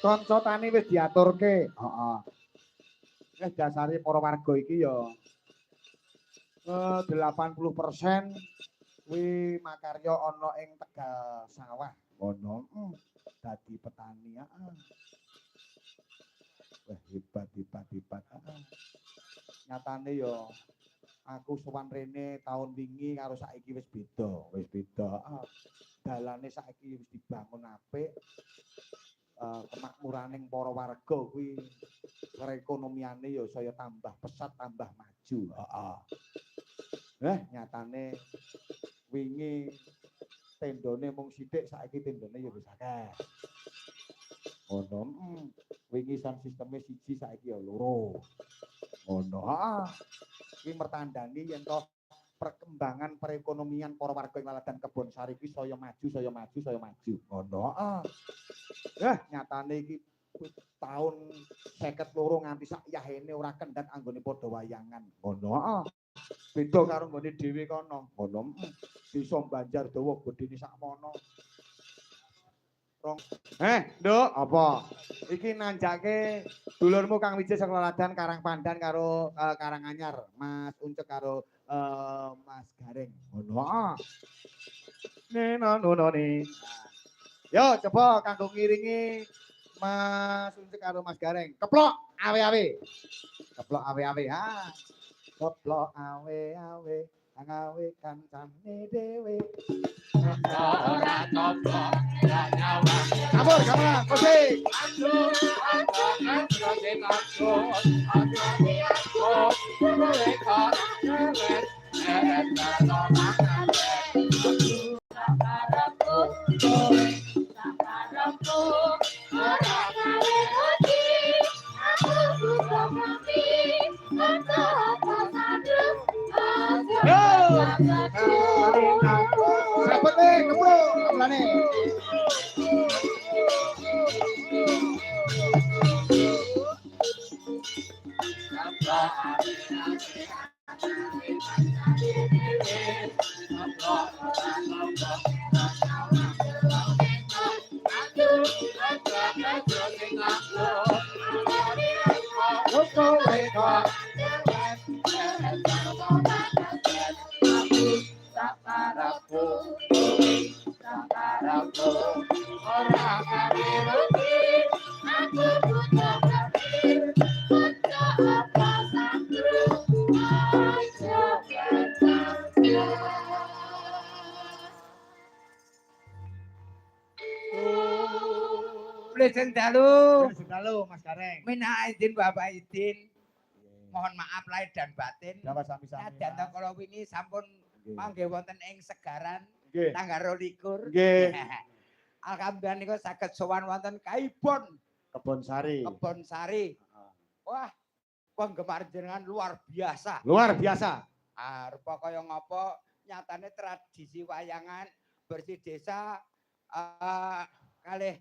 Kanca tani wis diaturke. Heeh. Wis dasare para warga iki ya 80% kuwi makarya ana ing Tegal Sawah. Ngono. Dadi petani. Heeh. Wah hebat hebat hebat. Heeh. Nyatane ya aku sowan rene taun wingi karo saiki wis beda, wis beda. Heeh. Dalane saiki wis dibangun apik. Kemakmuraning para warga kuwi perekonomiane ya saya tambah pesat, tambah maju. Heeh. Nyatane wingi tendone mung sithik saiki tendone ya wis akeh. Ngono. Wingi sound sisteme siji saiki ya loro. Ngono. Heeh. Iki mertandani yen to perkembangan perekonomian para warga ing Laladan Kebonsari iki saya maju, saya maju, saya maju. Ngono. Heeh. Nyatane iki tahun 52 nganti sak yahene ora kendhat anggone padha wayangan. Ngono. Heeh. Beda karo nggone dhewe kono. Ngono. Desa Banjardawa gedene sakmono. Nduk, apa? Iki nanjake dulurmu Kang Wijaya saka Laladan Karangpandan karo Karanganyar, Mas Uncek karo Mas Gareng. Ngono. Nenononi. Yo coba kanggo ngiringi Mas Uncek karo Mas Gareng. Keplok awe-awe. Keplok awe-awe. Keplok awe-awe. Ngawe kancane dhewe. Ora coplok ya nyawa. Kabur, gamelan, musik. Aduh, Sapete, kebro, gamelane. Sendalu, Mas Gareng. Minna izin Bapak izin. Mohon maaf lahir dan batin. Dan kalau wingi sampun mangke wonten ing Segaran tanggal 22. Nggih. Alhamdulillah niku saged sowan wonten Kaibon Kebonsari. Wah, penggemar jenengan luar biasa. Luar biasa. Rupa kaya ngapa nyatane tradisi wayangan bersih desa kalih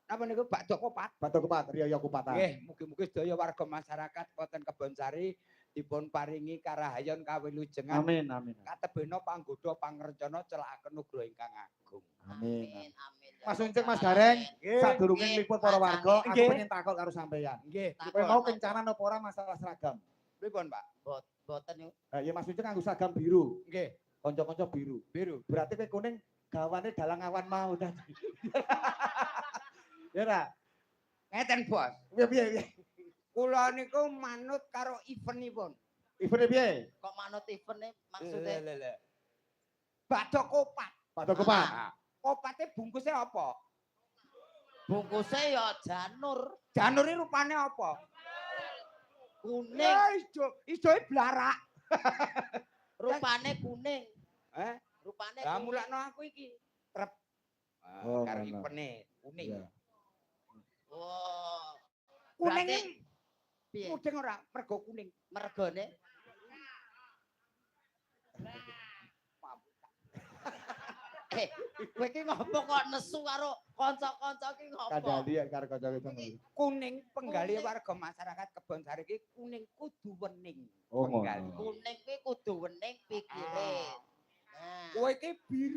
napa niku Bakdo Kopat. Bakdo Kopat, Riyo Kupatan. Nggih, mugi-mugi sedaya warga masyarakat wonten Kebonsari dipun paringi karahayon kawilujengan. Amin, amin. Katebena panggoda pangrencana celakaken nugra ingkang agung. Amin. Mas Uncek, Mas Gareng, sadurunge ngliput para warga, aku pengen takut karo sampeyan. Nggih. Kowe mau kencanan apa ora masalah seragam? Pripun, Pak? Boten niku. Ya Mas Uncek nganggo seragam biru. Nggih. Kanca-kanca biru. Berarti kowe kuning gawane dalang awan mau tadi. Ya ora? Ngeten, Bos. Piye? Kula niku manut karo eventipun. Event piye? Kok manut event maksudnya? Bakdo Kopat. Bakdo Kopat. Kopate bungkuse apa? Bungkuse ya janur. Janur iki rupane apa? Kuning. Ya ijoe blarak. Rupane kuning. Rupane Lah mulakno aku iki trep. Karo ipene kuning. Oh. Kuning piye? Mudeng ora mergo kuning. Mergone kowe iki ngopo kok nesu karo kanca-kanca iki ngopo? Kadali karo kanca-kanca. Kuning penggali warga masyarakat Kebonsari iki kuning kudu wening. Oh, penggali. Kuning kuwi kudu wening pikire. Kowe iki biru